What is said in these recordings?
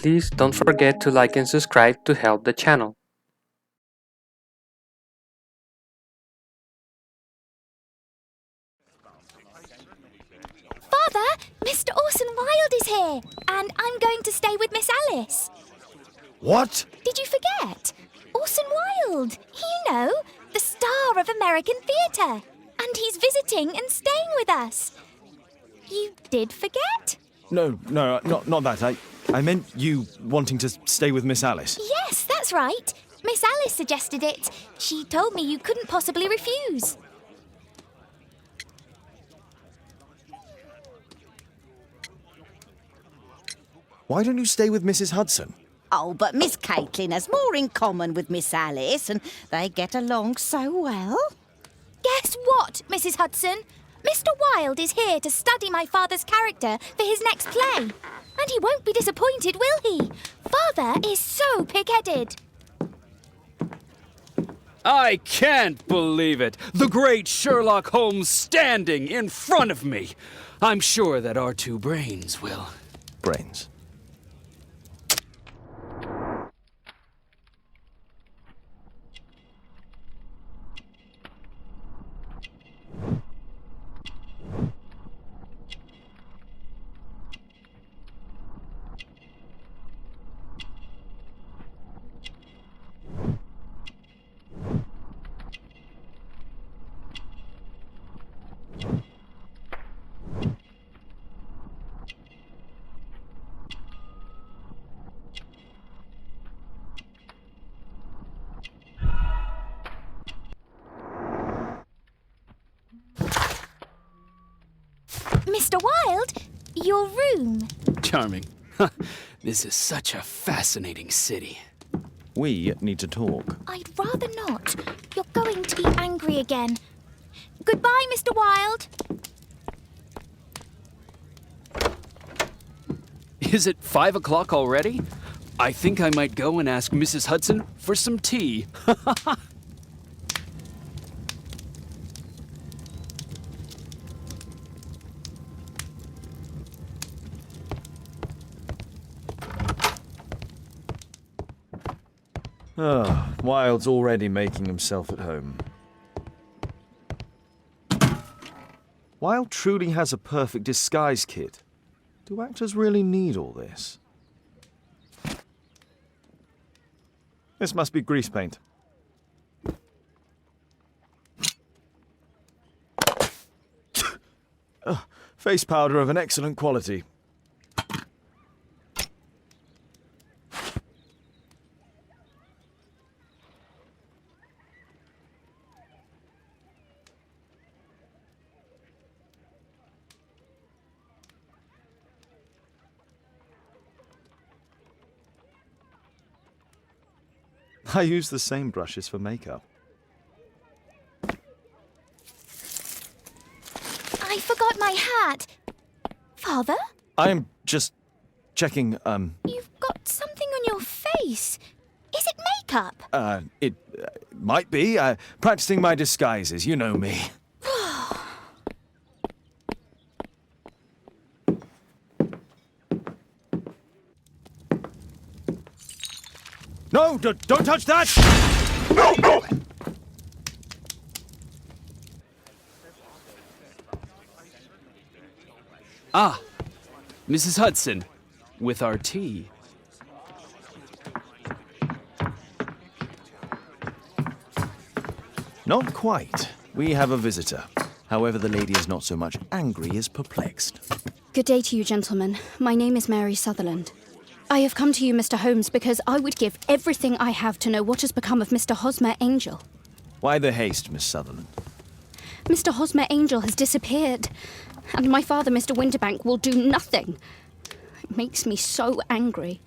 please don't forget to like and subscribe to help the channel. Father, Mr. Orson Wilde is here, and I'm going to stay with Miss Alice. What? Did you forget? Orson Wilde, you know, the star of American theatre. And he's visiting and staying with us. You did forget? No, not that. I meant you wanting to stay with Miss Alice. Yes, that's right. Miss Alice suggested it. She told me you couldn't possibly refuse. Why don't you stay with Mrs. Hudson? Oh, but Miss Caitlin has more in common with Miss Alice, and they get along so well. Guess what, Mrs. Hudson? Mr. Wilde is here to study my father's character for his next play. And he won't be disappointed, will he? Father is so pig-headed. I can't believe it! The great Sherlock Holmes standing in front of me! I'm sure that our two brains will... Brains. Mr. Wilde, your room. Charming. This is such a fascinating city. We need to talk. I'd rather not. You're going to be angry again. Goodbye, Mr. Wilde. Is it 5 o'clock already? I think I might go and ask Mrs. Hudson for some tea. Wilde's already making himself at home. Wilde truly has a perfect disguise kit. Do actors really need all this? This must be grease paint. Face powder of an excellent quality. I use the same brushes for makeup. I forgot my hat. Father? I am just checking, You've got something on your face. Is it makeup? It might be. Practicing my disguises, you know me. No, don't touch that! No! Ah, Mrs. Hudson, with our tea. Not quite. We have a visitor. However, the lady is not so much angry as perplexed. Good day to you, gentlemen. My name is Mary Sutherland. I have come to you, Mr. Holmes, because I would give everything I have to know what has become of Mr. Hosmer Angel. Why the haste, Miss Sutherland? Mr. Hosmer Angel has disappeared, and my father, Mr. Winterbank, will do nothing. It makes me so angry.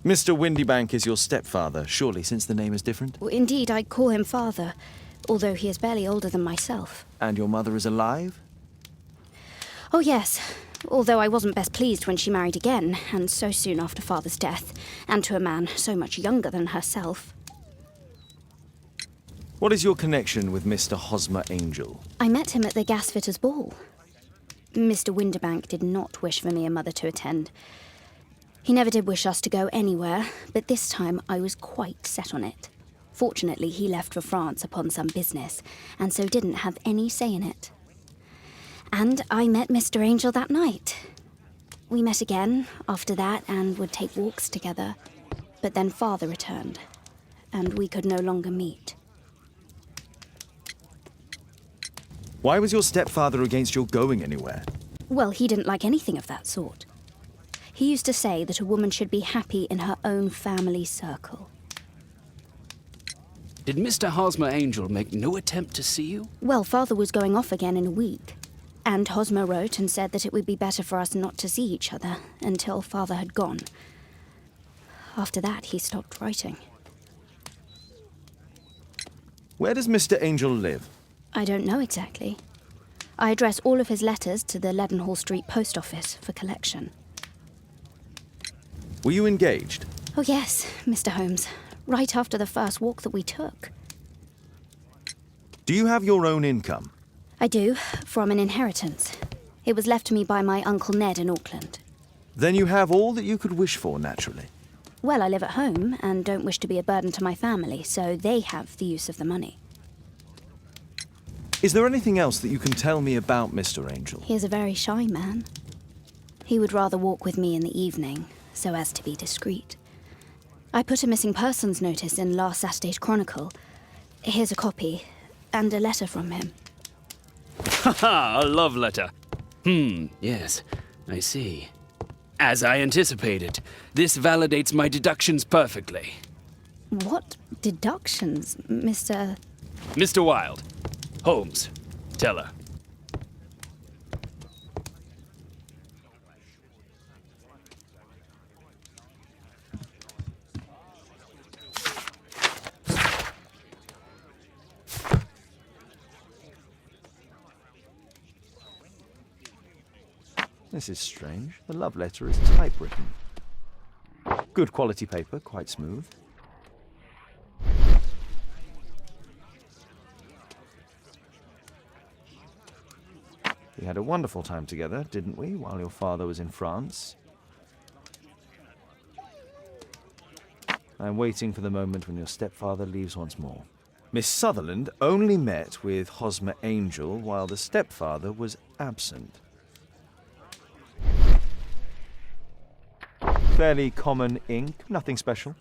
Mr. Windybank is your stepfather, surely, since the name is different? Well, indeed, I call him father, although he is barely older than myself. And your mother is alive? Oh, yes. Although I wasn't best pleased when she married again, and so soon after father's death, and to a man so much younger than herself. What is your connection with Mr. Hosmer Angel? I met him at the gasfitters' ball. Mr. Windybank did not wish for me and Mother to attend. He never did wish us to go anywhere, but this time I was quite set on it. Fortunately, he left for France upon some business, and so didn't have any say in it. And I met Mr. Angel that night. We met again after that and would take walks together. But then Father returned, and we could no longer meet. Why was your stepfather against your going anywhere? Well, he didn't like anything of that sort. He used to say that a woman should be happy in her own family circle. Did Mr. Hosmer Angel make no attempt to see you? Well, Father was going off again in a week. And Hosmer wrote and said that it would be better for us not to see each other until Father had gone. After that, he stopped writing. Where does Mr. Angel live? I don't know exactly. I address all of his letters to the Leadenhall Street post office for collection. Were you engaged? Oh yes, Mr. Holmes. Right after the first walk that we took. Do you have your own income? I do, from an inheritance. It was left to me by my Uncle Ned in Auckland. Then you have all that you could wish for, naturally. Well, I live at home and don't wish to be a burden to my family, so they have the use of the money. Is there anything else that you can tell me about Mr. Angel? He is a very shy man. He would rather walk with me in the evening, so as to be discreet. I put a missing persons notice in last Saturday's Chronicle. Here's a copy, and a letter from him. Haha, a love letter. Yes, I see. As I anticipated, this validates my deductions perfectly. What deductions, Mr. Mr. Wilde. Holmes. Tell her. This is strange. The love letter is typewritten. Good quality paper, quite smooth. We had a wonderful time together, didn't we, while your father was in France? I'm waiting for the moment when your stepfather leaves once more. Miss Sutherland only met with Hosmer Angel while the stepfather was absent. Fairly common ink, nothing special.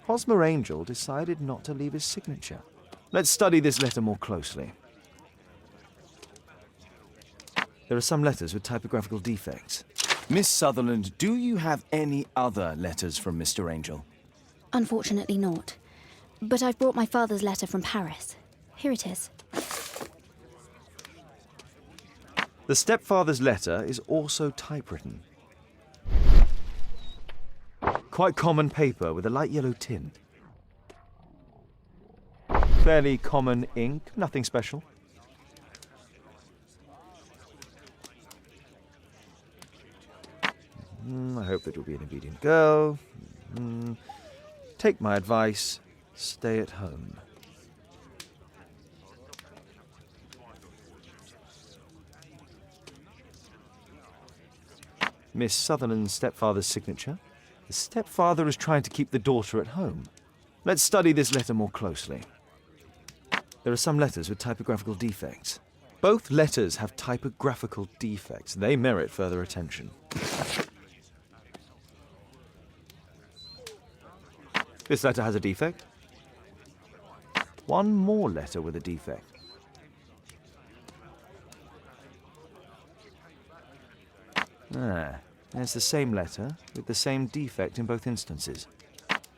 Hosmer Angel decided not to leave his signature. Let's study this letter more closely. There are some letters with typographical defects. Miss Sutherland, do you have any other letters from Mr. Angel? Unfortunately not. But I've brought my father's letter from Paris. Here it is. The stepfather's letter is also typewritten. Quite common paper with a light yellow tint. Fairly common ink, nothing special. I hope that you'll be an obedient girl. Take my advice, stay at home. Miss Sutherland's stepfather's signature. The stepfather is trying to keep the daughter at home. Let's study this letter more closely. There are some letters with typographical defects. Both letters have typographical defects. They merit further attention. This letter has a defect. One more letter with a defect. There's the same letter with the same defect in both instances.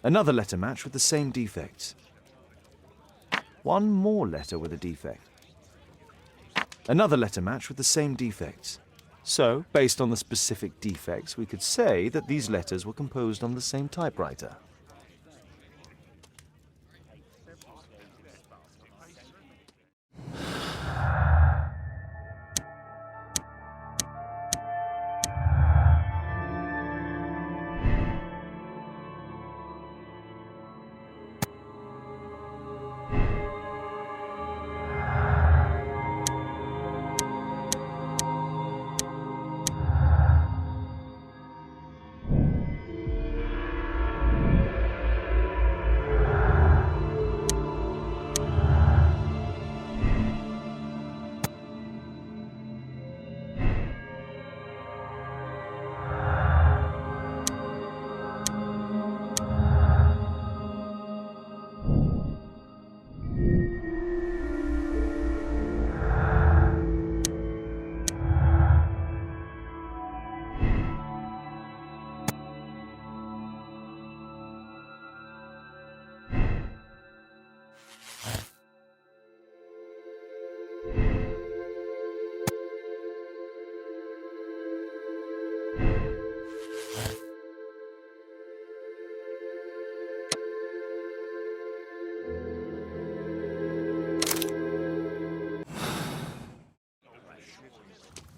Another letter match with the same defects. One more letter with a defect. Another letter match with the same defects. So, based on the specific defects, we could say that these letters were composed on the same typewriter.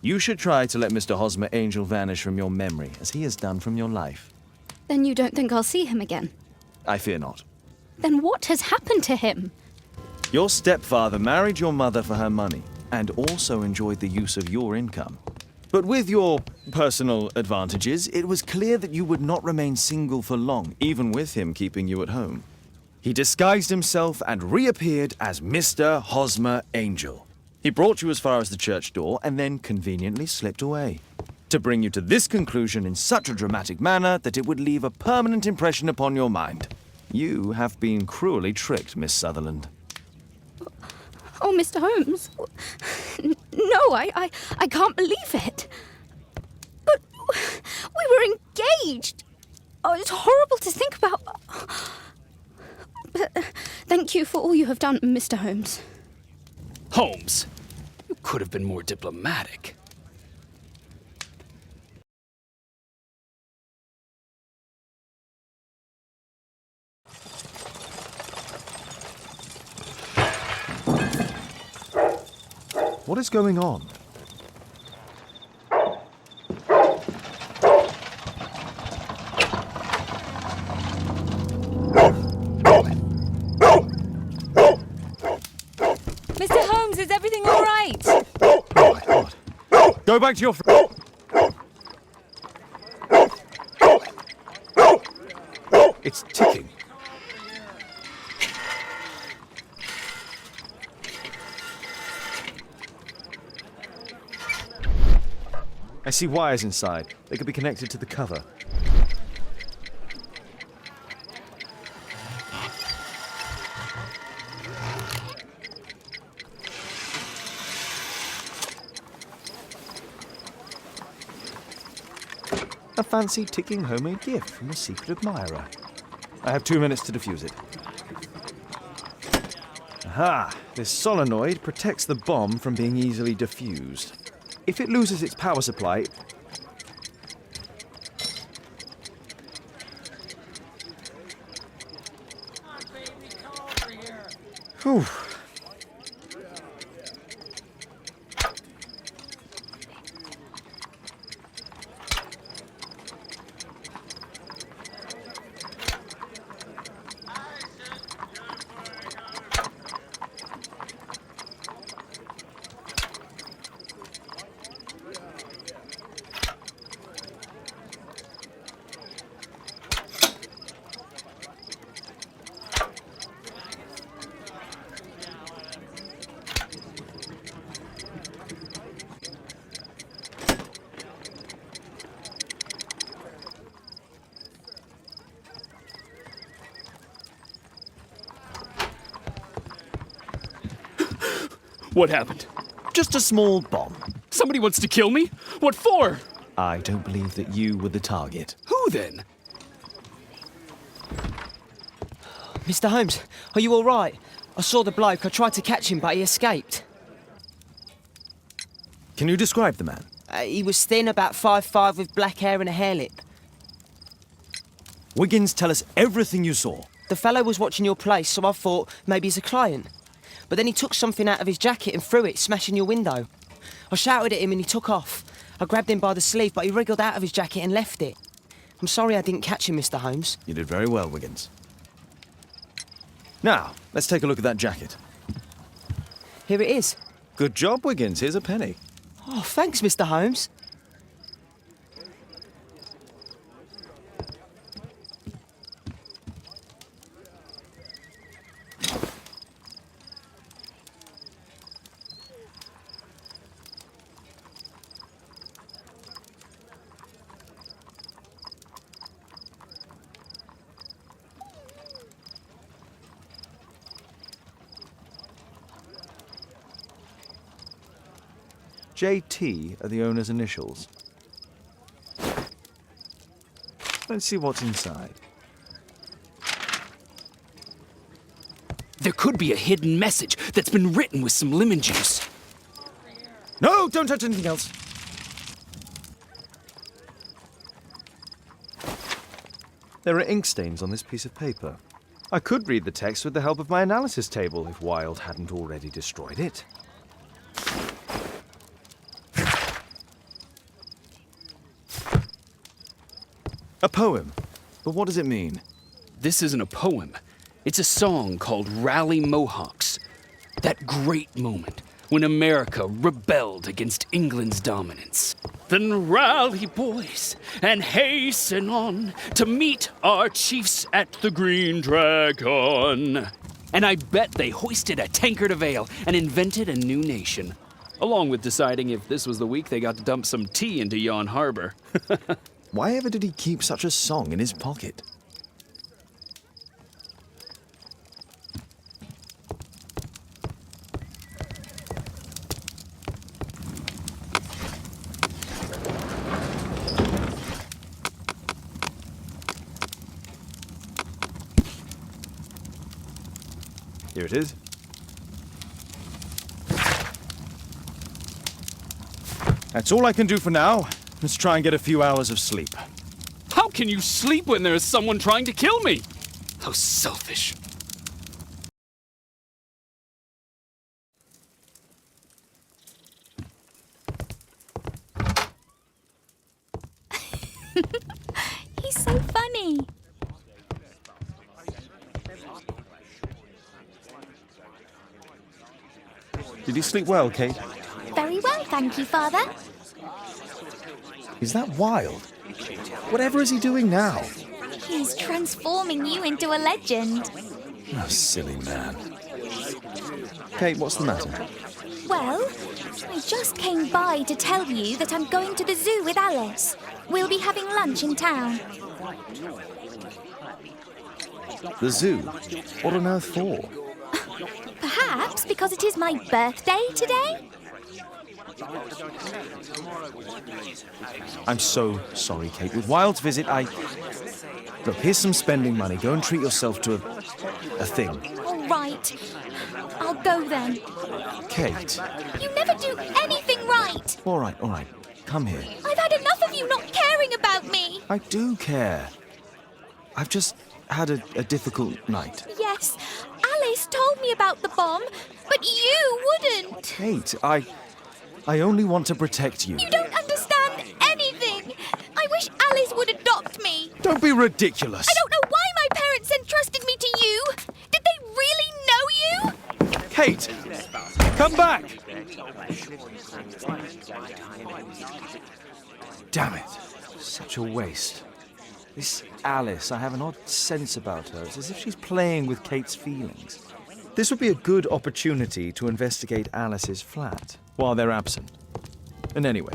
You should try to let Mr. Hosmer Angel vanish from your memory, as he has done from your life. Then you don't think I'll see him again? I fear not. Then what has happened to him? Your stepfather married your mother for her money, and also enjoyed the use of your income. But with your personal advantages, it was clear that you would not remain single for long, even with him keeping you at home. He disguised himself and reappeared as Mr. Hosmer Angel. He brought you as far as the church door and then conveniently slipped away, to bring you to this conclusion in such a dramatic manner that it would leave a permanent impression upon your mind. You have been cruelly tricked, Miss Sutherland. Oh, Mr. Holmes. No, I can't believe it. But we were engaged. Oh, it's horrible to think about. But thank you for all you have done, Mr. Holmes. Holmes, you could have been more diplomatic. What is going on? Mr. Holmes, is everything all right? Oh my God. Go back to your It's ticking. I see wires inside. They could be connected to the cover. A fancy ticking homemade gift from a secret admirer. I have 2 minutes to defuse it. Aha! This solenoid protects the bomb from being easily diffused. If it loses its power supply... Whew. What happened? Just a small bomb. Somebody wants to kill me? What for? I don't believe that you were the target. Who then? Mr. Holmes, are you all right? I saw the bloke. I tried to catch him, but he escaped. Can you describe the man? He was thin, about 5'5", with black hair and a hair lip. Wiggins, tell us everything you saw. The fellow was watching your place, so I thought maybe he's a client. But then he took something out of his jacket and threw it, smashing your window. I shouted at him and he took off. I grabbed him by the sleeve, but he wriggled out of his jacket and left it. I'm sorry I didn't catch him, Mr. Holmes. You did very well, Wiggins. Now, let's take a look at that jacket. Here it is. Good job, Wiggins. Here's a penny. Oh, thanks, Mr. Holmes. JT are the owner's initials. Let's see what's inside. There could be a hidden message that's been written with some lemon juice. No, don't touch anything else. There are ink stains on this piece of paper. I could read the text with the help of my analysis table if Wilde hadn't already destroyed it. A poem. But what does it mean? This isn't a poem. It's a song called Rally Mohawks. That great moment when America rebelled against England's dominance. Then rally, boys, and hasten on to meet our chiefs at the Green Dragon. And I bet they hoisted a tankard of ale and invented a new nation. Along with deciding if this was the week they got to dump some tea into Yon Harbor. Why ever did he keep such a song in his pocket? Here it is. That's all I can do for now. Let's try and get a few hours of sleep. How can you sleep when there is someone trying to kill me? How selfish. He's so funny. Did you sleep well, Kate? Very well, thank you, Father. Is that Wilde? Whatever is he doing now? He's transforming you into a legend. Oh, silly man. Kate, what's the matter? Well, I just came by to tell you that I'm going to the zoo with Alice. We'll be having lunch in town. The zoo? What on earth for? Perhaps because it is my birthday today? I'm so sorry, Kate. With Wilde's visit, Look, here's some spending money. Go and treat yourself to a thing. All right. I'll go then. Kate. You never do anything right. All right. Come here. I've had enough of you not caring about me. I do care. I've just had a difficult night. Yes, Alice told me about the bomb, but you wouldn't. Kate, I only want to protect you. You don't understand anything. I wish Alice would adopt me. Don't be ridiculous. I don't know why my parents entrusted me to you. Did they really know you? Kate, come back. Damn it. Such a waste. This Alice, I have an odd sense about her. It's as if she's playing with Kate's feelings. This would be a good opportunity to investigate Alice's flat while they're absent. And anyway,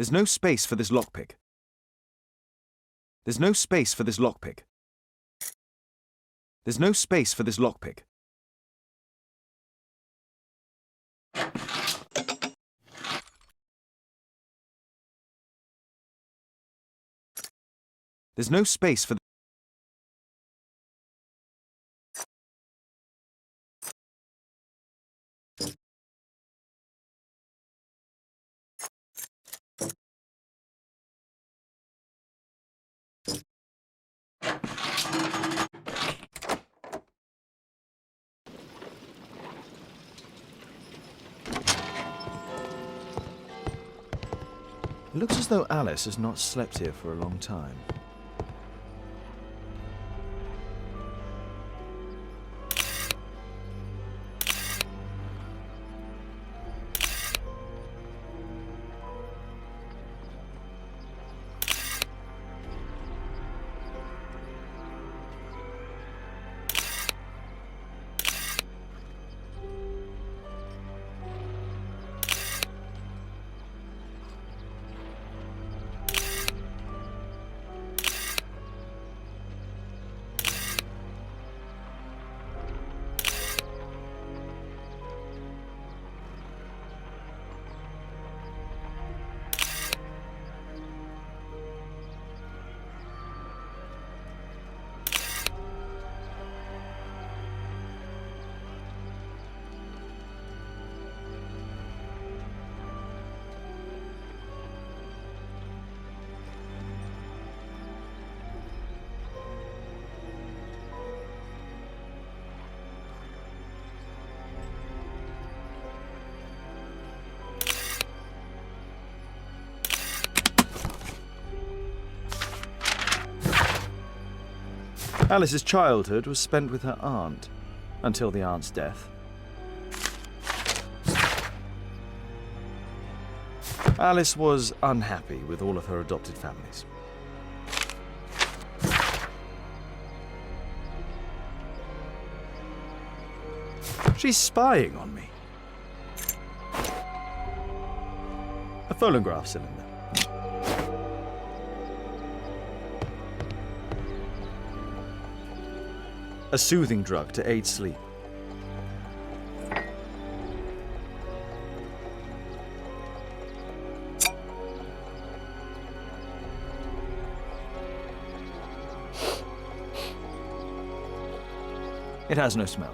There's no space for this lockpick. There's no space for this lockpick. There's no space for this lockpick. There's no space for. It looks as though Alice has not slept here for a long time. Alice's childhood was spent with her aunt, until the aunt's death. Alice was unhappy with all of her adopted families. She's spying on me. A phonograph cylinder. A soothing drug to aid sleep. It has no smell.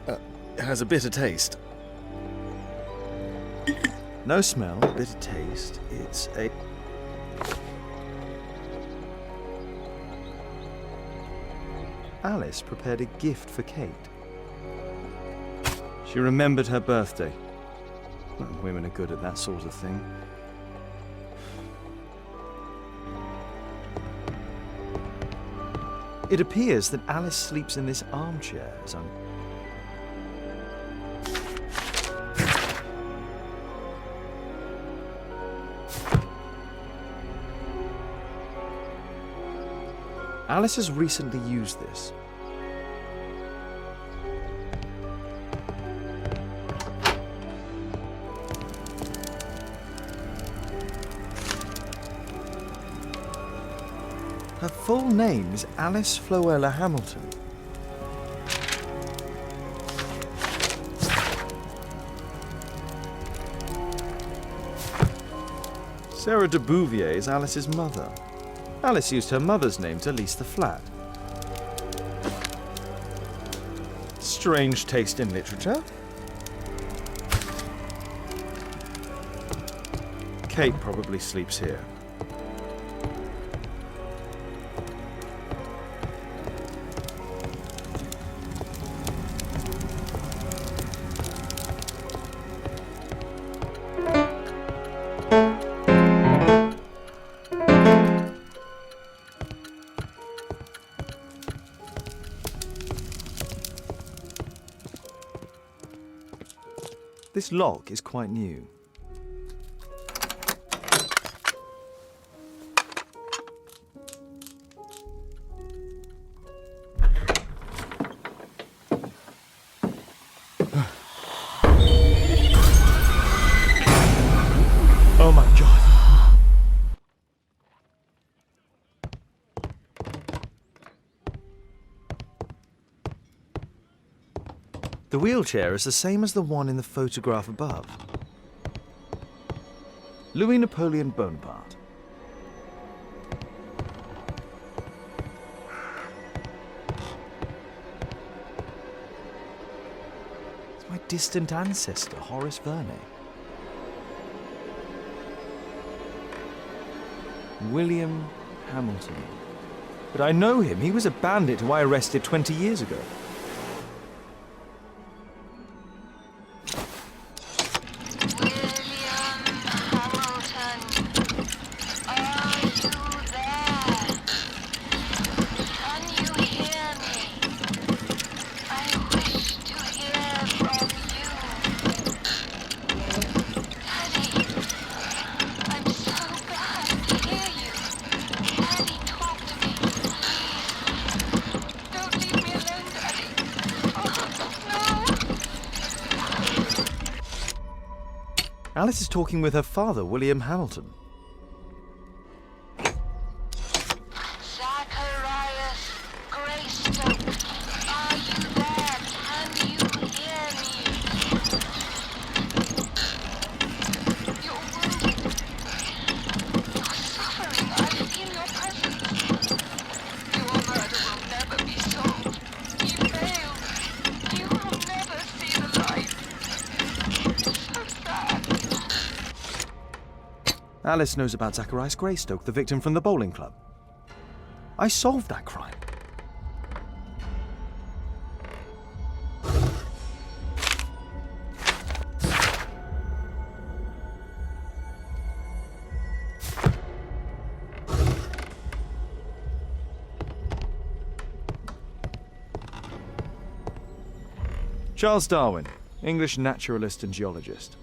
It has a bitter taste. No smell, bitter taste. It's a... Alice prepared a gift for Kate. She remembered her birthday. Well, women are good at that sort of thing. It appears that Alice sleeps in this armchair as Alice has recently used this. Her full name is Alice Floella Hamilton. Sarah de Bouvier is Alice's mother. Alice used her mother's name to lease the flat. Strange taste in literature. Kate probably sleeps here. This lock is quite new. Oh my god. The wheelchair is the same as the one in the photograph above. Louis Napoleon Bonaparte. It's my distant ancestor, Horace Verne. William Hamilton. But I know him. He was a bandit who I arrested 20 years ago. Alice is talking with her father, William Hamilton. Zacharias Greystoke, are you there? Can you hear me? You're wounded. You're suffering. I feel your presence. Your murder will never be solved. You failed. You will never see the light. So sad. Alice knows about Zacharias Greystoke, the victim from the bowling club. I solved that crime. Charles Darwin, English naturalist and geologist.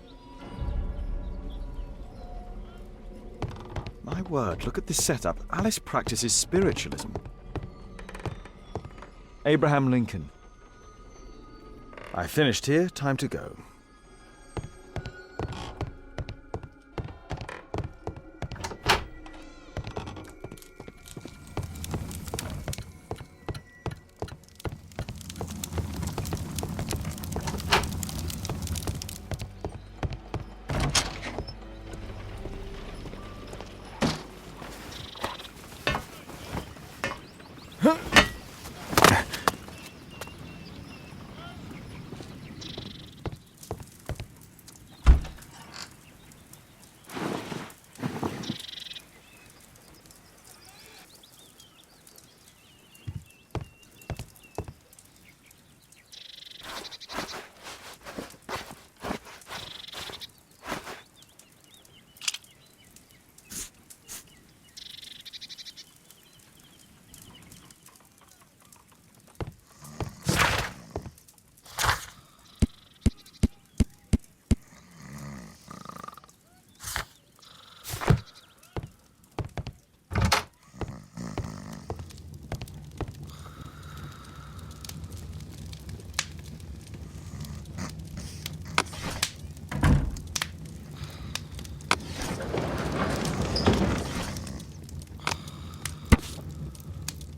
My word, look at this setup. Alice practices spiritualism. Abraham Lincoln. I finished here, time to go.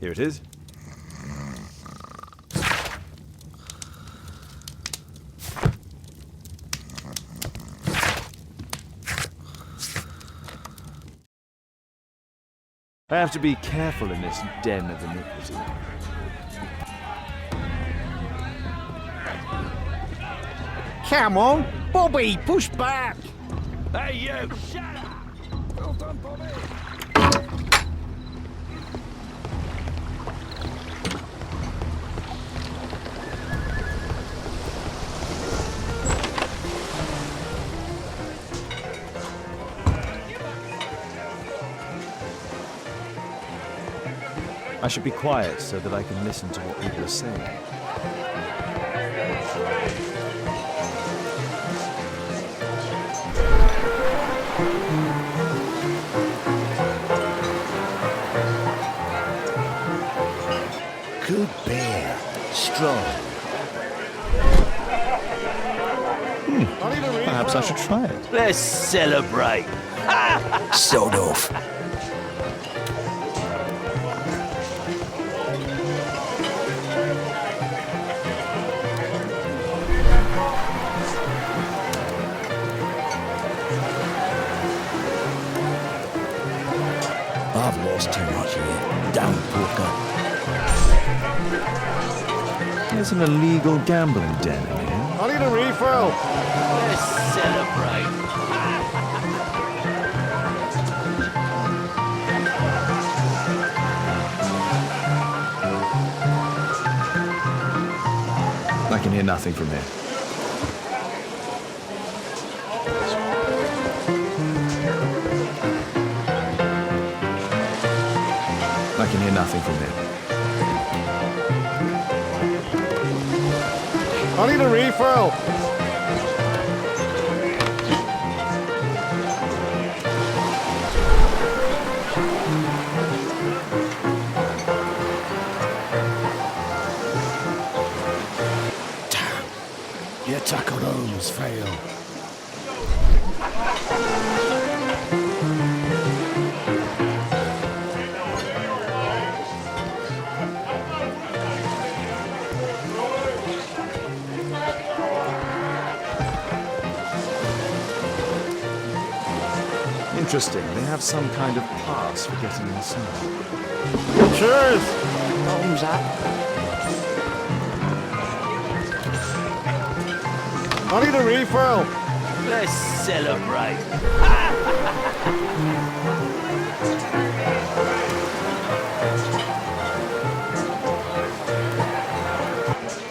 Here it is. I have to be careful in this den of iniquity. Come on, Bobby, push back! Hey, you! Shut up! Well done, Bobby! I should be quiet so that I can listen to what people are saying. Good beer. Strong. Perhaps I should try it. Let's celebrate. Sod off. I've lost too much here. Down, Porker. There's an illegal gambling den in here. I need a refill. Let's celebrate. I can hear nothing from here. I can hear nothing from here. I need a refill. Damn. The attack on Holmes failed. Interesting. They have some kind of pass for getting inside. Cheers. Bottoms up. I need a refill. Let's celebrate.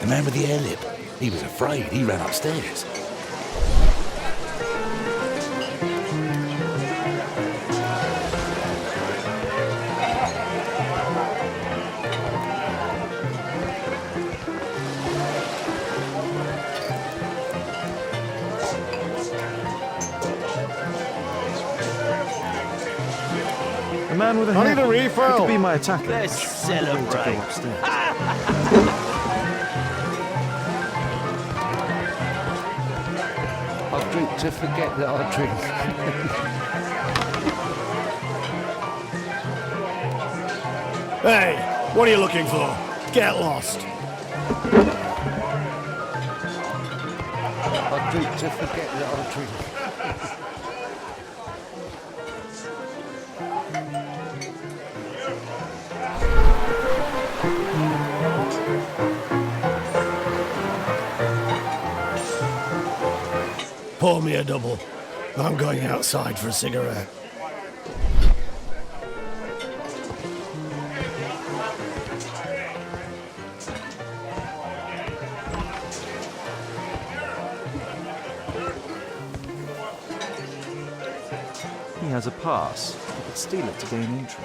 The man with the air lip. He was afraid. He ran upstairs. The man with a I need a haircut. refill. He could be my attacker. Let's Trying to go celebrate. upstairs. I drink to forget that I drink. Hey, what are you looking for? Get lost. I drink to forget that I drink. Pour me a double. I'm going outside for a cigarette. He has a pass. He could steal it to gain entry.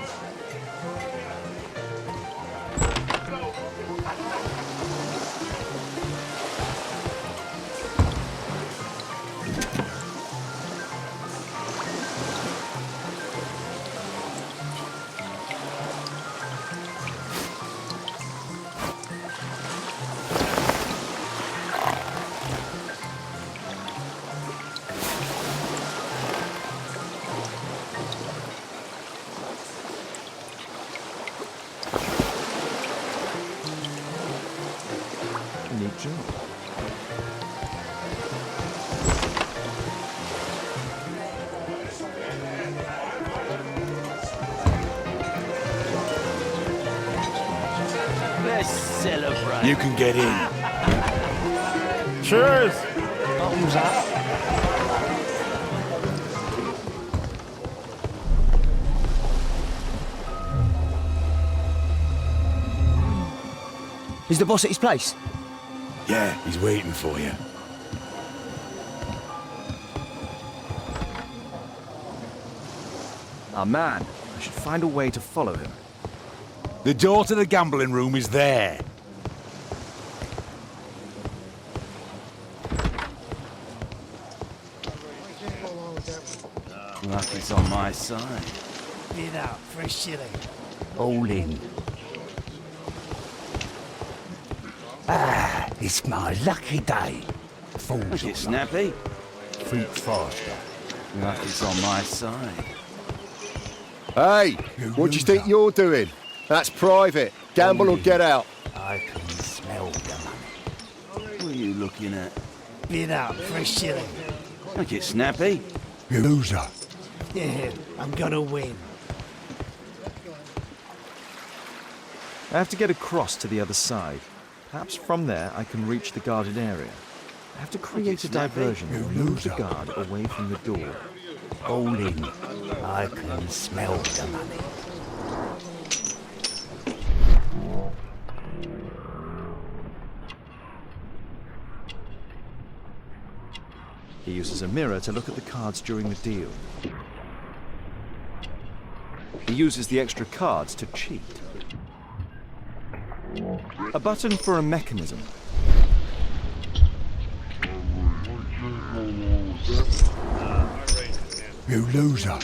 Neat job. Let's celebrate. You can get in. Cheers. Bottoms up. Is the boss at his place? Yeah, he's waiting for you. Ah, man. I should find a way to follow him. The door to the gambling room is there. Luck it's on my side. Get out for a shilling. All in. Ah, it's my lucky day. Fools Get snappy. Think faster. Luck is on my side. Hey, what do you think you're doing? That's private. Gamble or get out. I can smell the money. What are you looking at? Bid out for a shilling. Make it snappy. You loser. Yeah, I'm gonna win. I have to get across to the other side. Perhaps from there I can reach the guarded area. I have to create a diversion and move the guard away from the door. All in. I can smell the money. He uses a mirror to look at the cards during the deal. He uses the extra cards to cheat. A button for a mechanism. You loser.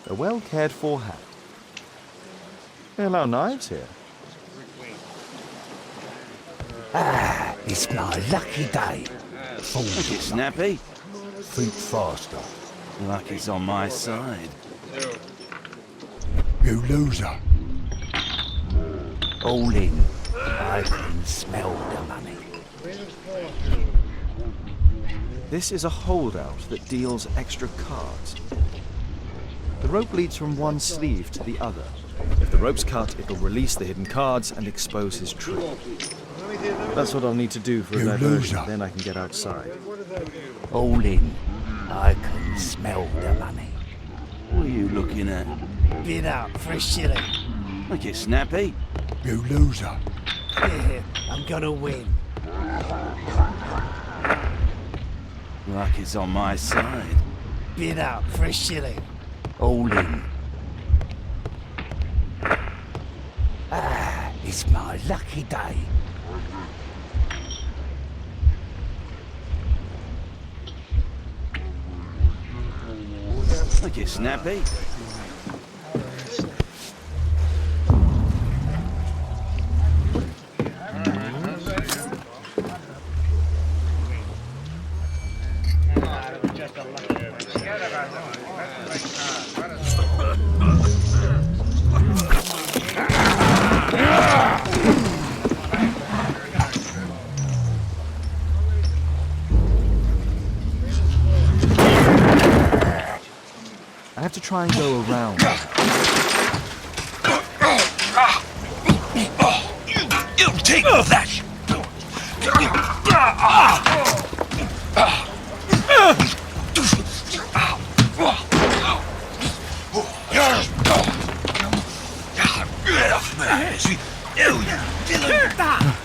A well cared for hat. They allow knives here. Ah, it's my lucky day. Make it snappy. Think faster. Luck is on my side. You loser. All in. I can smell the money. This is a holdout that deals extra cards. The rope leads from one sleeve to the other. If the rope's cut, it'll release the hidden cards and expose his trick. That's what I'll need to do for a diversion, then I can get outside. All in. I can smell the money. What are you looking at? Bid out for a shilling. Make it snappy. You loser. Yeah, I'm gonna win. Luck is on my side. Bid out for a shilling. All in. Ah, it's my lucky day. Make it snappy. I have to try and go around. You take that!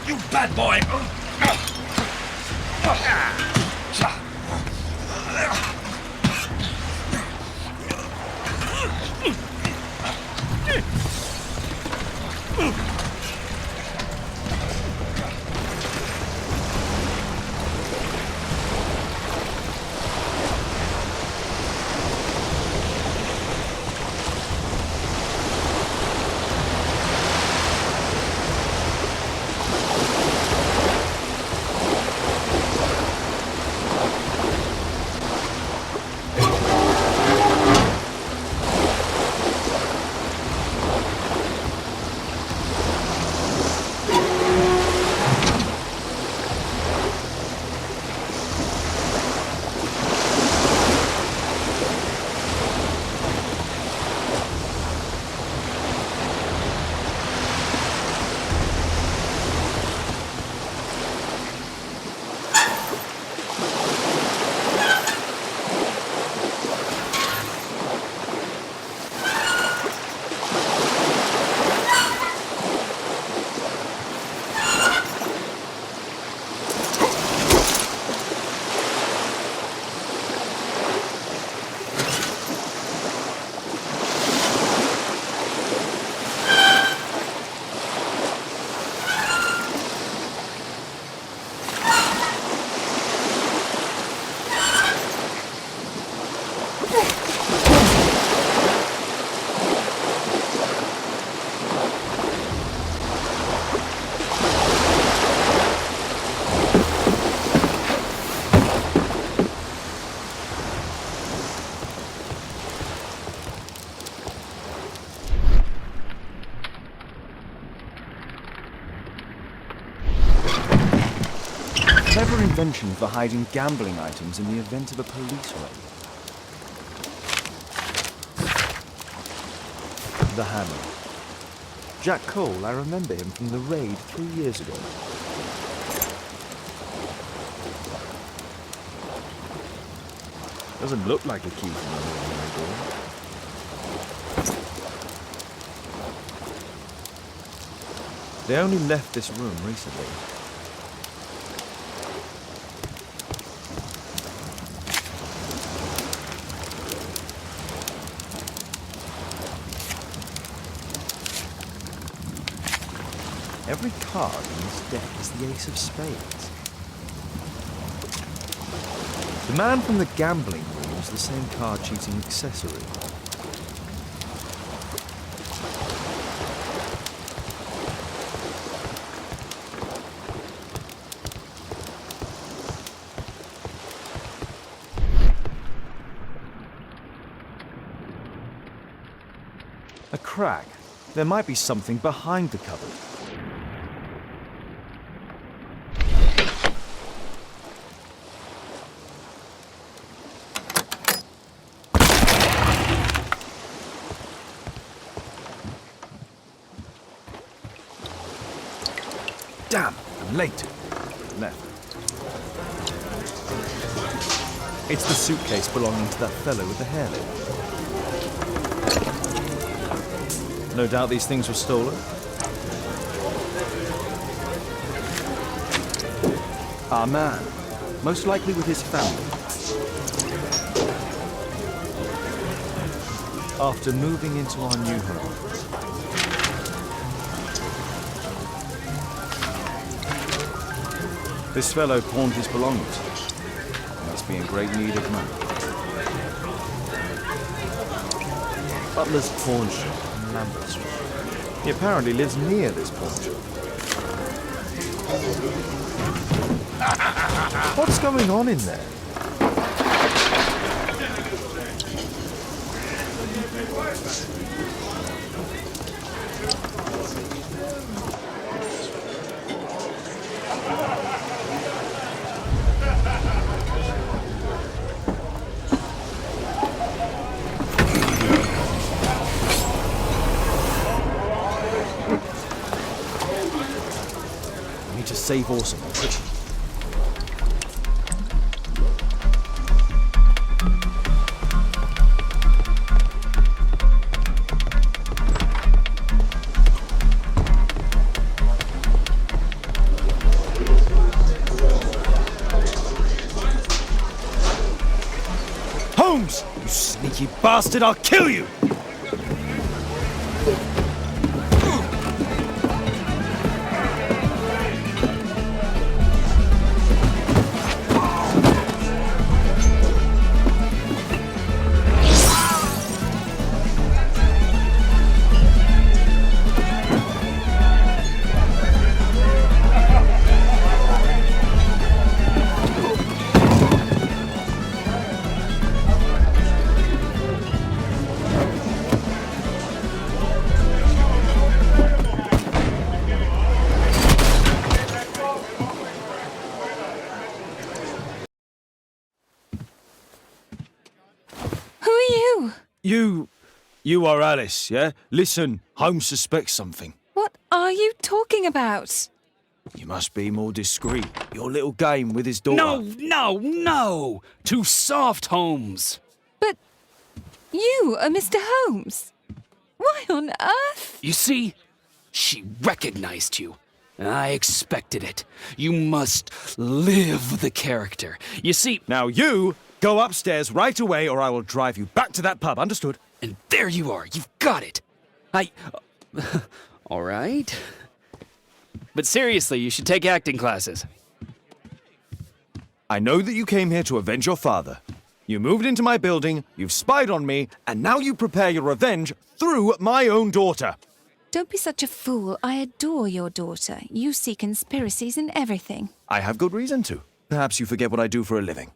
You bad boy! convention for hiding gambling items in the event of a police raid. The hammer. Jack Cole, I remember him from the raid 3 years ago. Doesn't look like a key from the ordinary door. They only left this room recently. Every card in this deck is the Ace of Spades. The man from the gambling room is the same card-cheating accessory. A crack. There might be something behind the cupboard. Damn, I'm late. Left. It's the suitcase belonging to that fellow with the hairlip. No doubt these things were stolen. Our man, most likely with his family. After moving into our new home. This fellow pawned his belongings. He must be in great need of money. Butler's pawn shop in Lambert Street. He apparently lives near this pawn shop. What's going on in there? Save Orson. Holmes! You sneaky bastard, I'll kill you! You are Alice, yeah? Listen, Holmes suspects something. What are you talking about? You must be more discreet. Your little game with his daughter. No! Too soft, Holmes. But you are Mr. Holmes. Why on earth? You see, she recognized you. I expected it. You must live the character. You see... Now you go upstairs right away or I will drive you back to that pub, understood? And there you are. You've got it. All right. But seriously, you should take acting classes. I know that you came here to avenge your father. You moved into my building, you've spied on me, and now you prepare your revenge through my own daughter. Don't be such a fool. I adore your daughter. You see conspiracies in everything. I have good reason to. Perhaps you forget what I do for a living.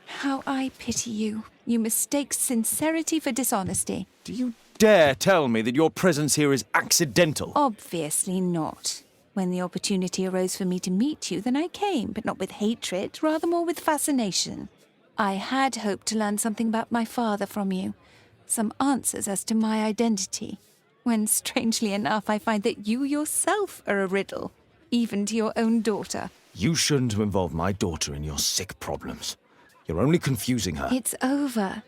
How I pity you. You mistake sincerity for dishonesty. Do you dare tell me that your presence here is accidental? Obviously not. When the opportunity arose for me to meet you, then I came, but not with hatred, rather more with fascination. I had hoped to learn something about my father from you, some answers as to my identity, when, strangely enough, I find that you yourself are a riddle, even to your own daughter. You shouldn't have involved my daughter in your sick problems. You're only confusing her. It's over.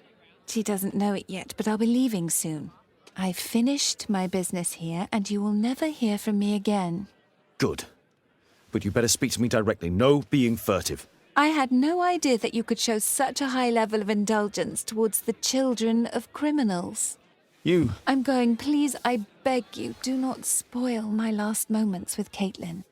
She doesn't know it yet, but I'll be leaving soon. I've finished my business here, and you will never hear from me again. Good. But you better speak to me directly. No being furtive. I had no idea that you could show such a high level of indulgence towards the children of criminals. I'm going. Please, I beg you, do not spoil my last moments with Caitlin.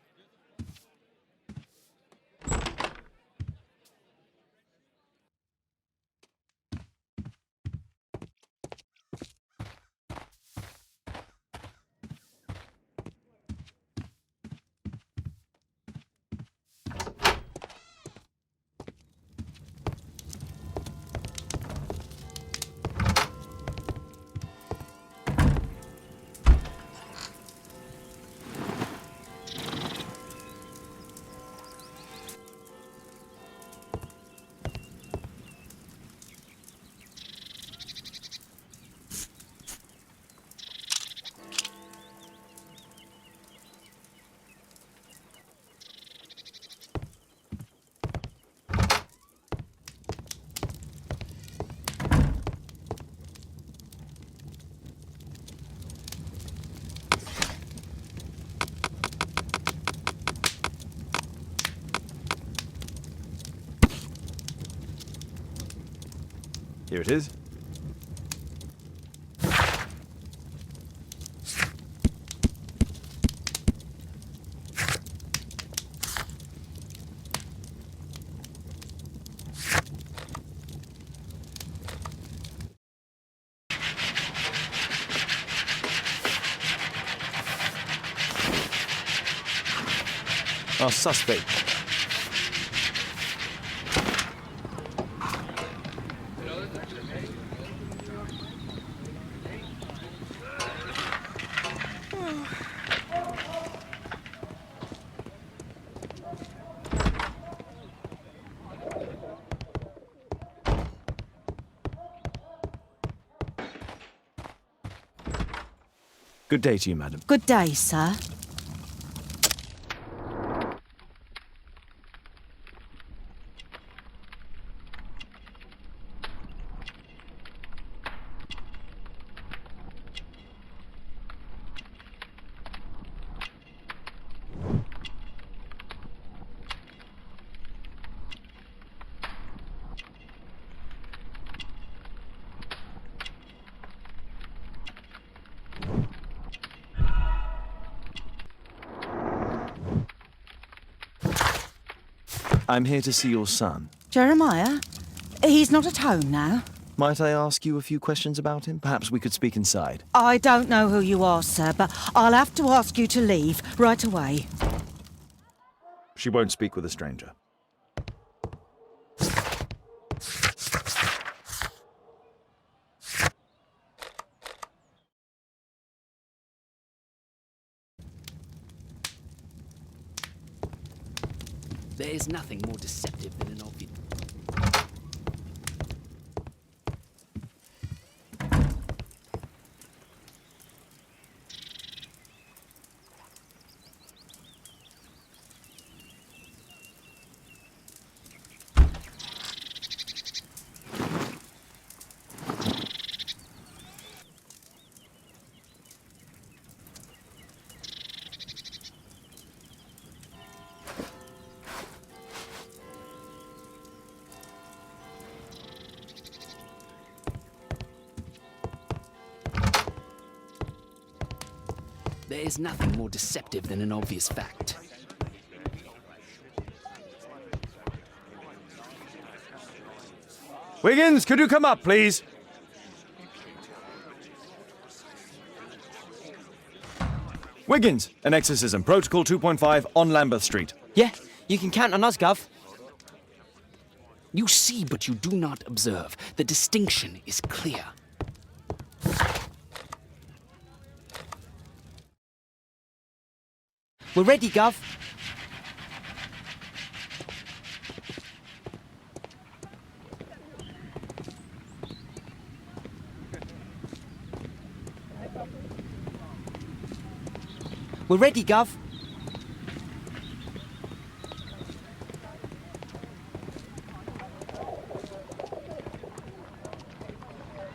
Here it is. Our suspect. Good day to you, madam. Good day, sir. I'm here to see your son. Jeremiah? He's not at home now. Might I ask you a few questions about him? Perhaps we could speak inside. I don't know who you are, sir, but I'll have to ask you to leave right away. She won't speak with a stranger. There is nothing more deceptive than an obvious... There is nothing more deceptive than an obvious fact. Wiggins, could you come up, please? Wiggins, an exorcism. Protocol 2.5 on Lambeth Street. Yeah, you can count on us, Gov. You see, but you do not observe. The distinction is clear. We're ready, Gov. We're ready, Gov.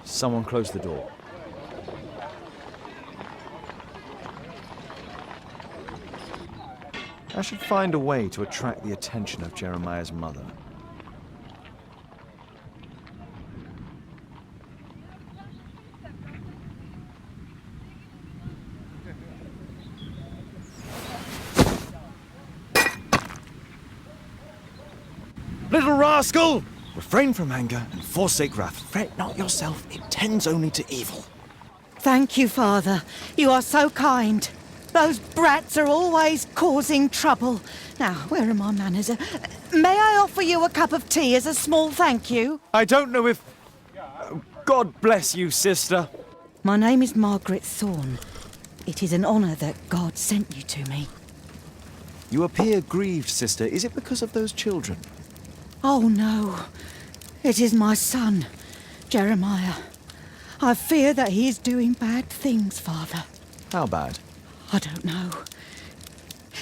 Someone close the door. I should find a way to attract the attention of Jeremiah's mother. Little rascal! Refrain from anger and forsake wrath. Fret not yourself, it tends only to evil. Thank you, Father. You are so kind. Those brats are always causing trouble. Now, where are my manners? May I offer you a cup of tea as a small thank you? I don't know if... God bless you, sister. My name is Margaret Thorne. It is an honour that God sent you to me. You appear grieved, sister. Is it because of those children? Oh, no. It is my son, Jeremiah. I fear that he is doing bad things, Father. How bad? I don't know.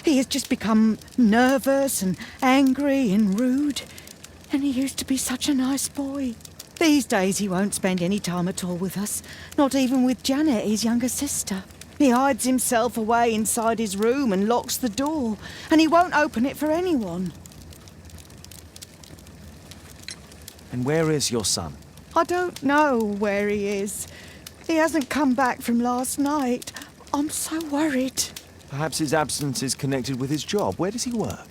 He has just become nervous and angry and rude. And he used to be such a nice boy. These days he won't spend any time at all with us. Not even with Janet, his younger sister. He hides himself away inside his room and locks the door. And he won't open it for anyone. And where is your son? I don't know where he is. He hasn't come back from last night. I'm so worried. Perhaps his absence is connected with his job. Where does he work?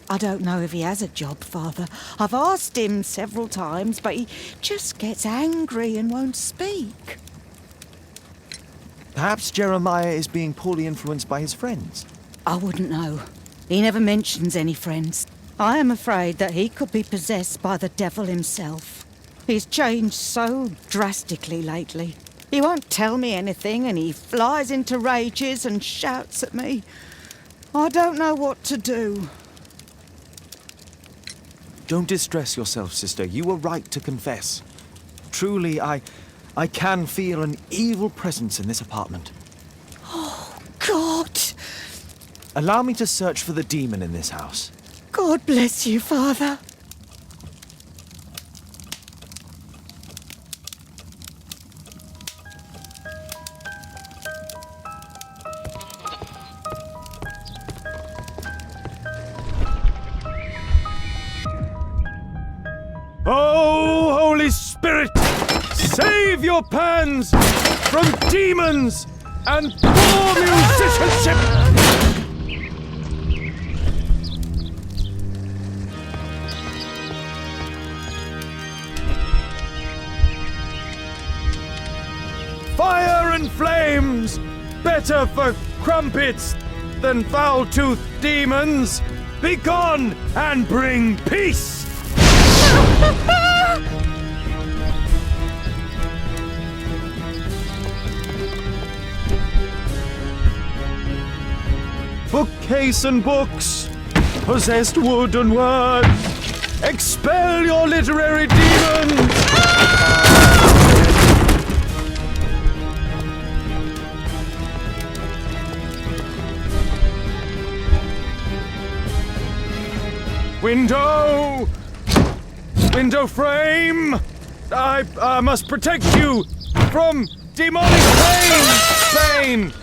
I don't know if he has a job, Father. I've asked him several times, but he just gets angry and won't speak. Perhaps Jeremiah is being poorly influenced by his friends. I wouldn't know. He never mentions any friends. I am afraid that he could be possessed by the devil himself. He's changed so drastically lately. He won't tell me anything and he flies into rages and shouts at me. I don't know what to do. Don't distress yourself, sister. You were right to confess. Truly, I can feel an evil presence in this apartment. Oh, God! Allow me to search for the demon in this house. God bless you, Father. Oh, Holy Spirit! Save your pans from demons and poor musicianship! Fire and flames! Better for crumpets than foul-toothed demons! Begone and bring peace! Bookcase and books, possessed wood and word, expel your literary demons! Window! Window frame! I must protect you from demonic pain!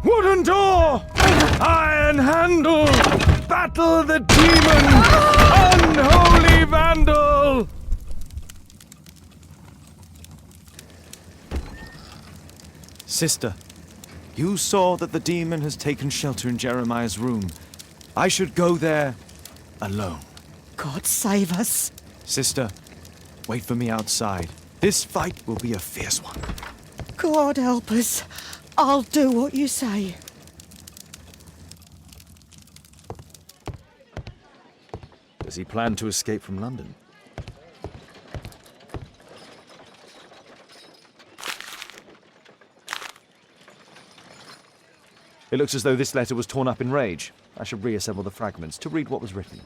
Wooden door! Iron handle! Battle the demon! Unholy vandal! Sister, you saw that the demon has taken shelter in Jeremiah's room. I should go there alone. God save us. Sister, wait for me outside. This fight will be a fierce one. God help us. I'll do what you say. Does he plan to escape from London? It looks as though this letter was torn up in rage. I should reassemble the fragments to read what was written.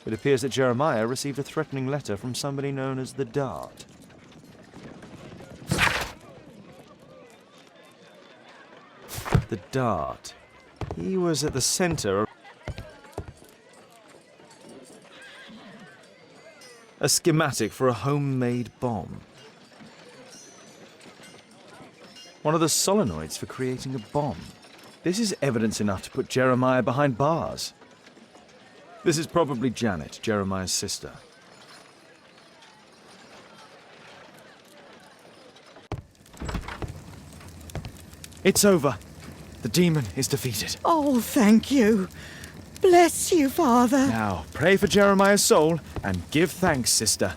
It appears that Jeremiah received a threatening letter from somebody known as the Dart. The Dart. He was at the center of a schematic for a homemade bomb. One of the solenoids for creating a bomb. This is evidence enough to put Jeremiah behind bars. This is probably Janet, Jeremiah's sister. It's over. The demon is defeated. Oh, thank you. Bless you, Father. Now, pray for Jeremiah's soul and give thanks, sister.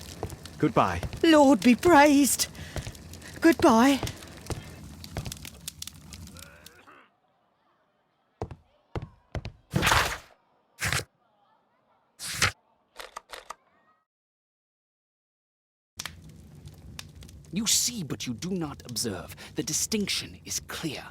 Goodbye. Lord be praised. Goodbye. You see, but you do not observe. The distinction is clear.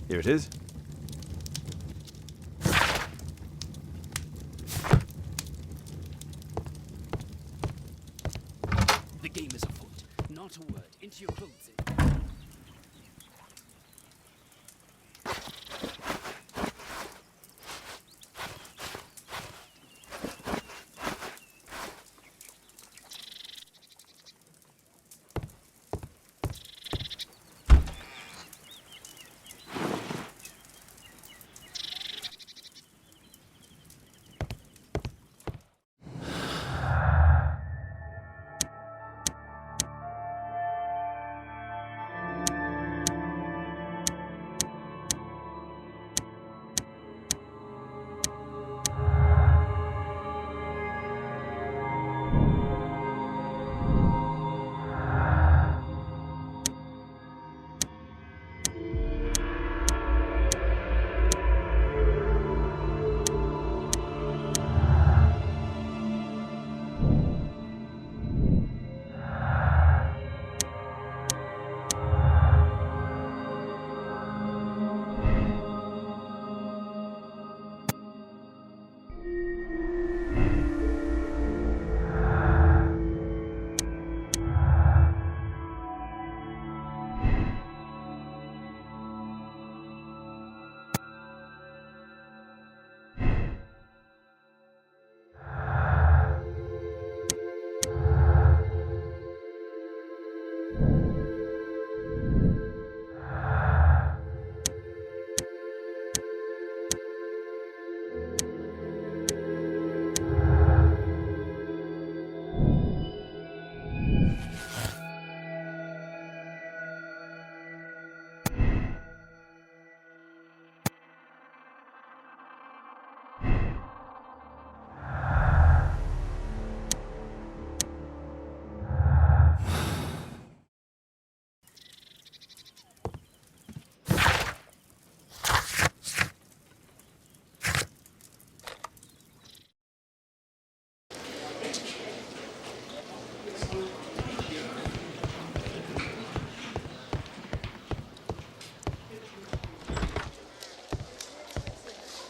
Here it is. The game is afoot. Not a word. Into your clothes.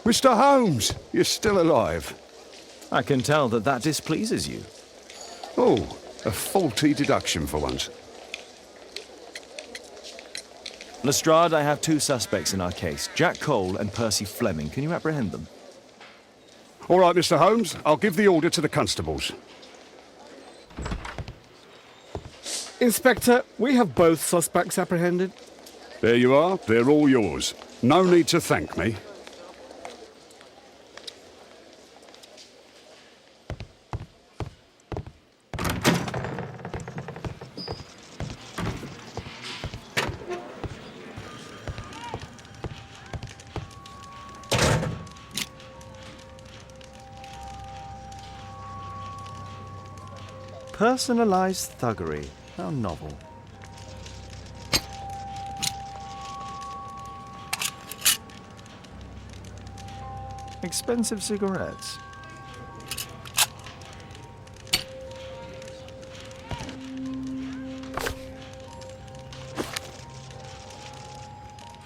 Mr. Holmes, you're still alive. I can tell that that displeases you. Oh, a faulty deduction for once. Lestrade, I have 2 suspects in our case, Jack Cole and Percy Fleming. Can you apprehend them? All right, Mr. Holmes, I'll give the order to the constables. Inspector, we have both suspects apprehended. There you are, they're all yours. No need to thank me. Personalized thuggery. How novel. Expensive cigarettes.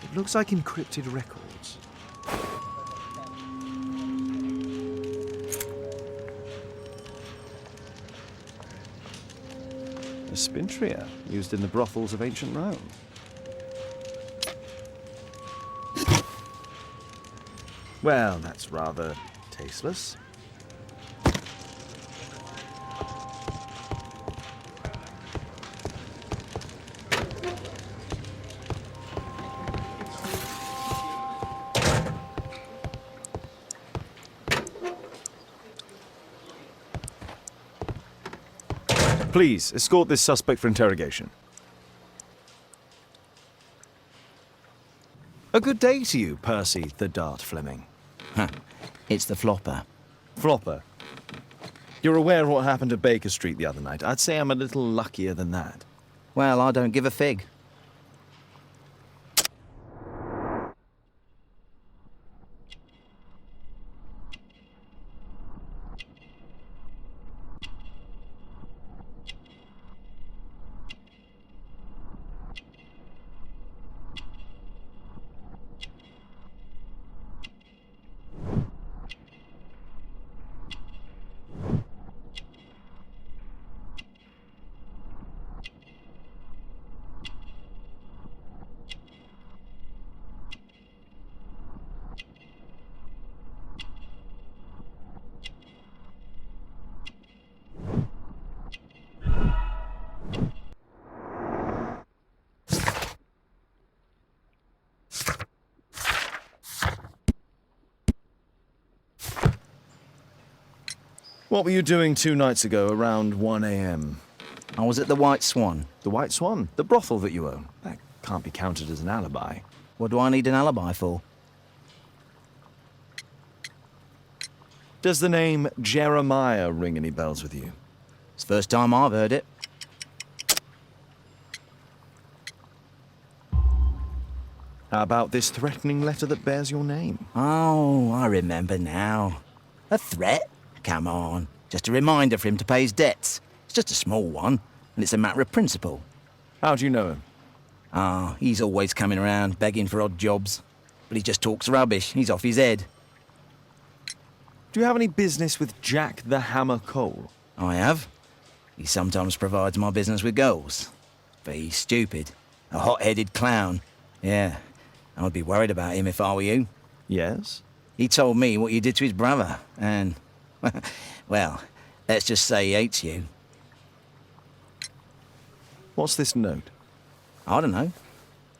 It looks like encrypted records. A spintria used in the brothels of ancient Rome. Well, that's rather tasteless. Please, escort this suspect for interrogation. A good day to you, Percy the Dart Fleming. It's the flopper. Flopper? You're aware of what happened at Baker Street the other night. I'd say I'm a little luckier than that. Well, I don't give a fig. What were you doing 2 nights ago around 1 a.m.? I was at the White Swan. The White Swan? The brothel that you own? That can't be counted as an alibi. What do I need an alibi for? Does the name Jeremiah ring any bells with you? It's the first time I've heard it. How about this threatening letter that bears your name? Oh, I remember now. A threat? Come on. Just a reminder for him to pay his debts. It's just a small one, and it's a matter of principle. How do you know him? Ah, he's always coming around, begging for odd jobs. But he just talks rubbish. He's off his head. Do you have any business with Jack the Hammer Cole? I have. He sometimes provides my business with girls. But he's stupid. A hot-headed clown. Yeah. I'd be worried about him if I were you. Yes? He told me what you did to his brother, and... well, let's just say he hates you. What's this note? I don't know.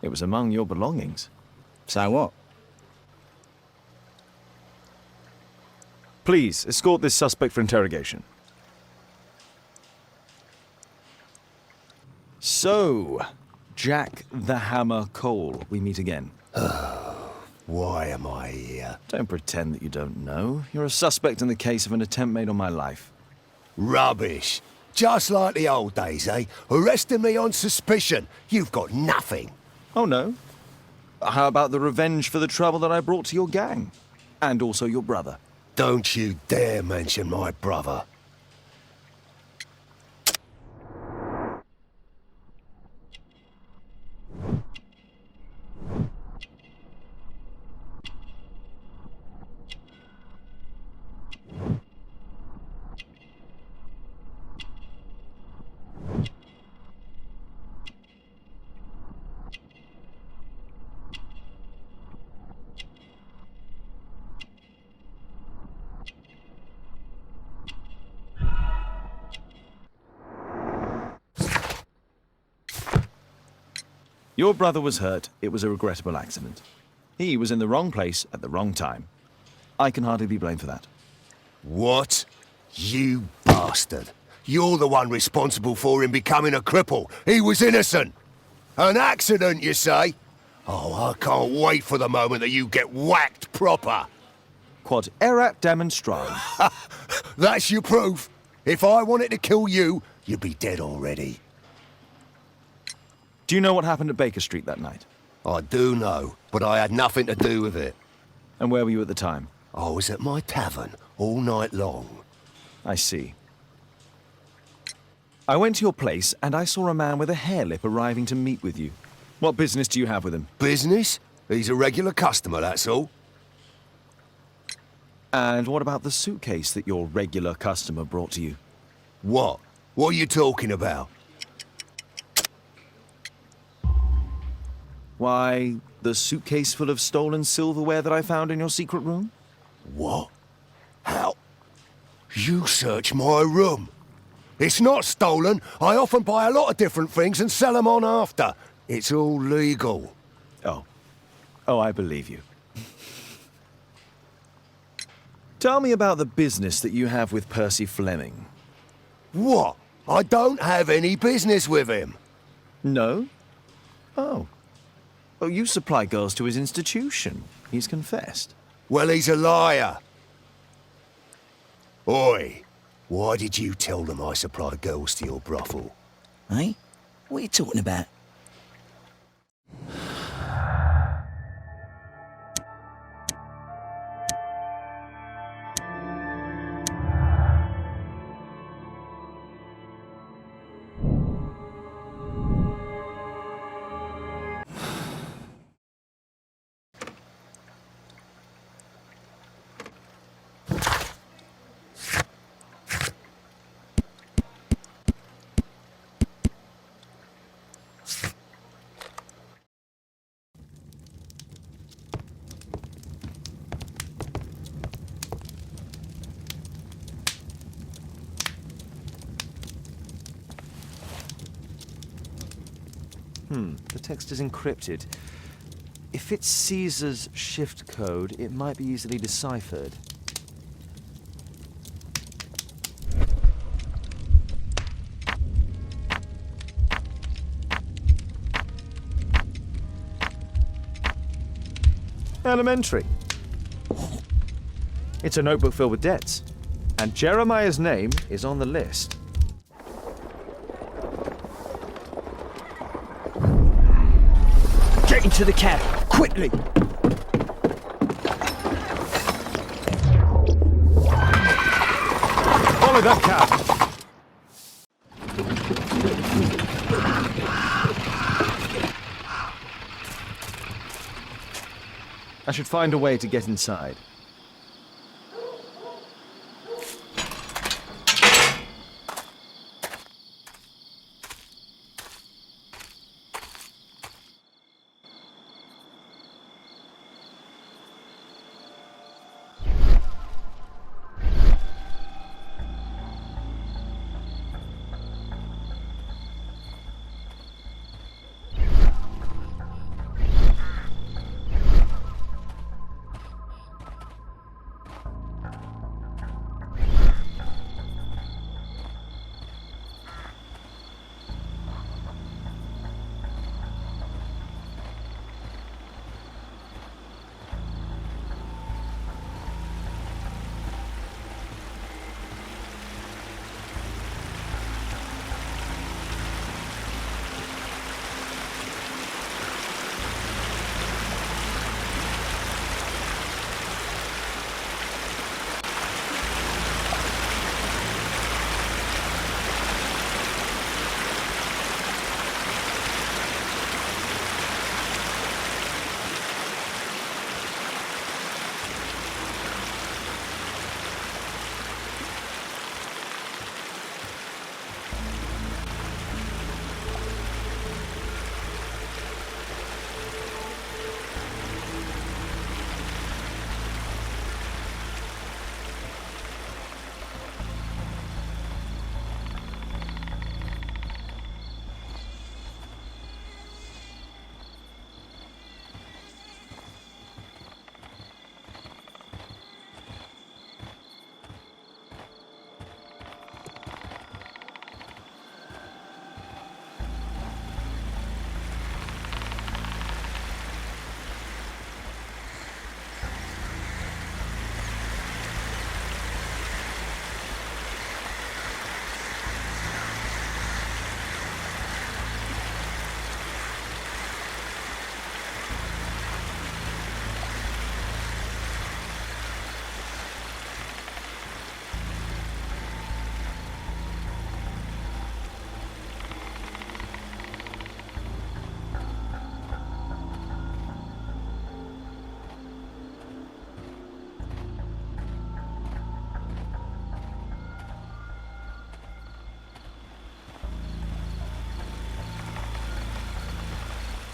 It was among your belongings. So what? Please, escort this suspect for interrogation. So, Jack the Hammer Cole, we meet again. Why am I here? Don't pretend that you don't know. You're a suspect in the case of an attempt made on my life. Rubbish. Just like the old days, eh? Arresting me on suspicion. You've got nothing. Oh, no? How about the revenge for the trouble that I brought to your gang? And also your brother. Don't you dare mention my brother. Your brother was hurt. It was a regrettable accident. He was in the wrong place at the wrong time. I can hardly be blamed for that. What? You bastard. You're the one responsible for him becoming a cripple. He was innocent. An accident, you say? Oh, I can't wait for the moment that you get whacked proper. Quod erat demonstrandum. That's your proof. If I wanted to kill you, you'd be dead already. Do you know what happened at Baker Street that night? I do know, but I had nothing to do with it. And where were you at the time? I was at my tavern all night long. I see. I went to your place and I saw a man with a hair lip arriving to meet with you. What business do you have with him? Business? He's a regular customer, that's all. And what about the suitcase that your regular customer brought to you? What? What are you talking about? Why, the suitcase full of stolen silverware that I found in your secret room? What? How? You searched my room. It's not stolen. I often buy a lot of different things and sell them on after. It's all legal. Oh, I believe you. Tell me about the business that you have with Percy Fleming. What? I don't have any business with him. No? Oh. Oh, you supply girls to his institution. He's confessed. Well, he's a liar. Oi, why did you tell them I supply girls to your brothel? Eh? What are you talking about? The text is encrypted. If it's Caesar's shift code, it might be easily deciphered. Elementary. It's a notebook filled with debts, and Jeremiah's name is on the list. Get into the cab, quickly! Follow that cab! I should find a way to get inside.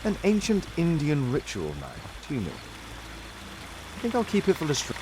An ancient Indian ritual knife, tunic. I think I'll keep it for the street.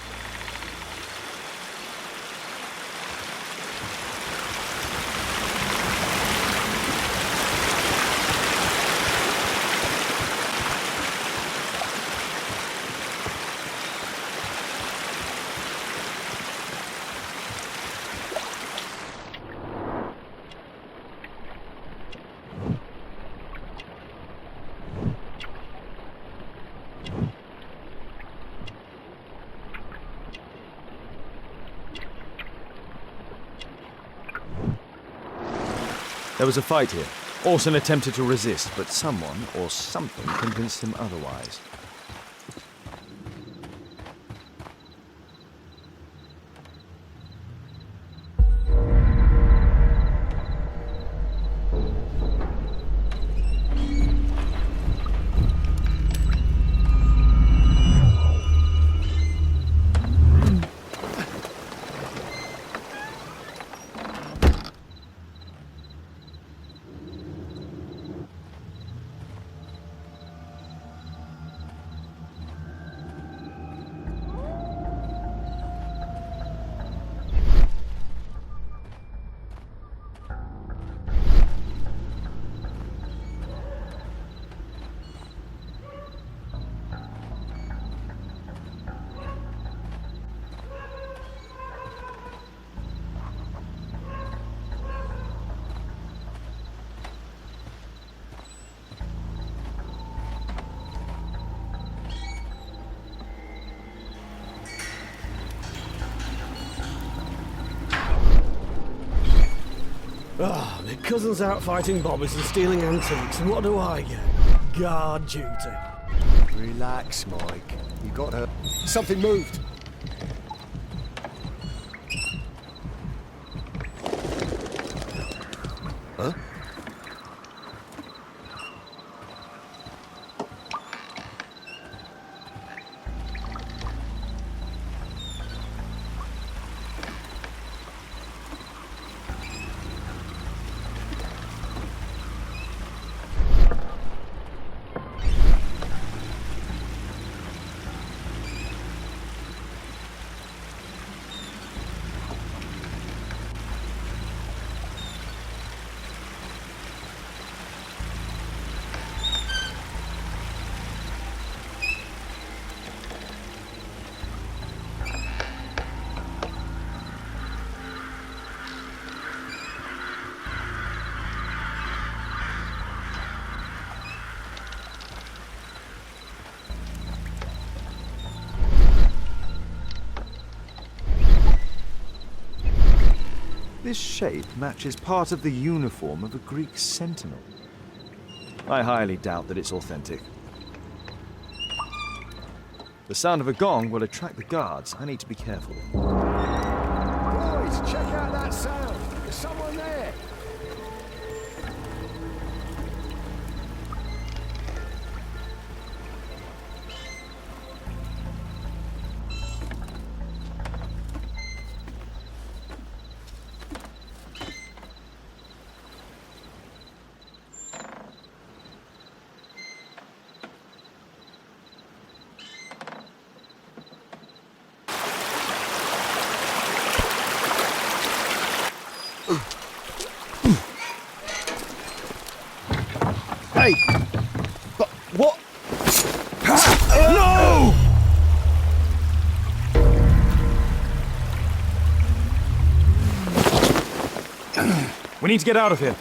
There was a fight here. Orson attempted to resist, but someone or something convinced him otherwise. Ah, my cousin's out fighting bobbies and stealing antiques, and what do I get? Guard duty. Relax, Mike. You got her. Something moved. Huh? This shape matches part of the uniform of a Greek sentinel. I highly doubt that it's authentic. The sound of a gong will attract the guards. I need to be careful. Boys, check out that sound. There's someone there. Hey! But what? No! We need to get out of here.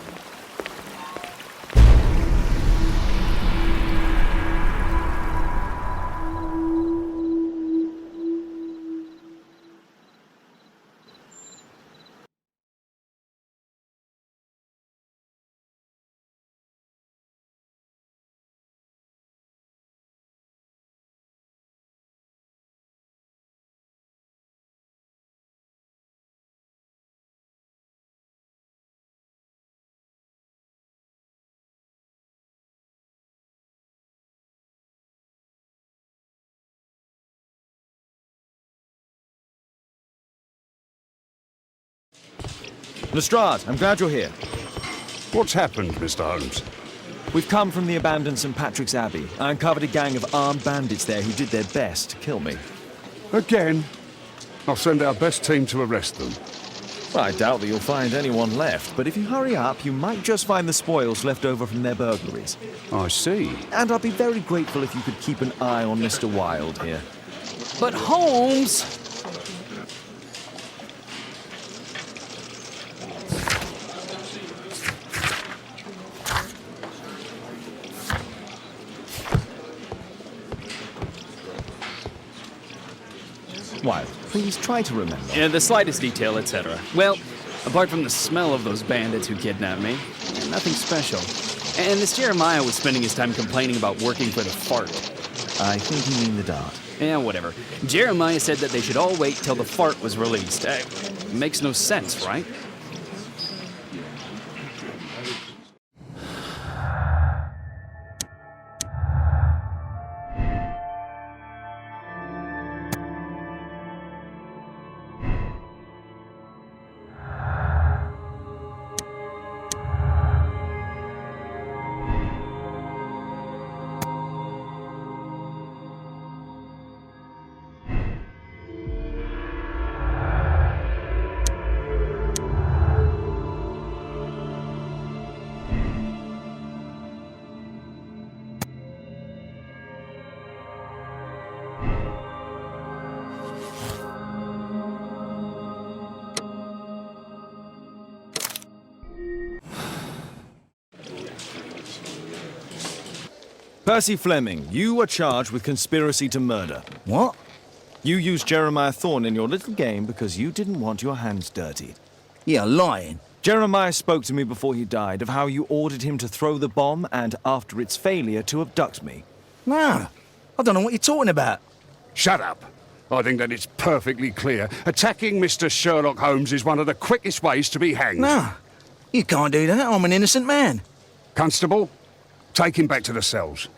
Lestrade, I'm glad you're here. What's happened, Mr. Holmes? We've come from the abandoned St. Patrick's Abbey. I uncovered a gang of armed bandits there who did their best to kill me. Again? I'll send our best team to arrest them. Well, I doubt that you'll find anyone left, but if you hurry up, you might just find the spoils left over from their burglaries. I see. And I'd be very grateful if you could keep an eye on Mr. Wilde here. But Holmes! Wilde, please try to remember. Yeah, the slightest detail, etc. Well, apart from the smell of those bandits who kidnapped me, nothing special. And this Jeremiah was spending his time complaining about working for the fart. I think you mean the dart. Yeah, whatever. Jeremiah said that they should all wait till the fart was released. Makes no sense, right? Percy Fleming, you are charged with conspiracy to murder. What? You used Jeremiah Thorne in your little game because you didn't want your hands dirtied. You're lying. Jeremiah spoke to me before he died of how you ordered him to throw the bomb and, after its failure, to abduct me. No, I don't know what you're talking about. Shut up. I think that it's perfectly clear. Attacking Mr. Sherlock Holmes is one of the quickest ways to be hanged. No, you can't do that. I'm an innocent man. Constable, take him back to the cells.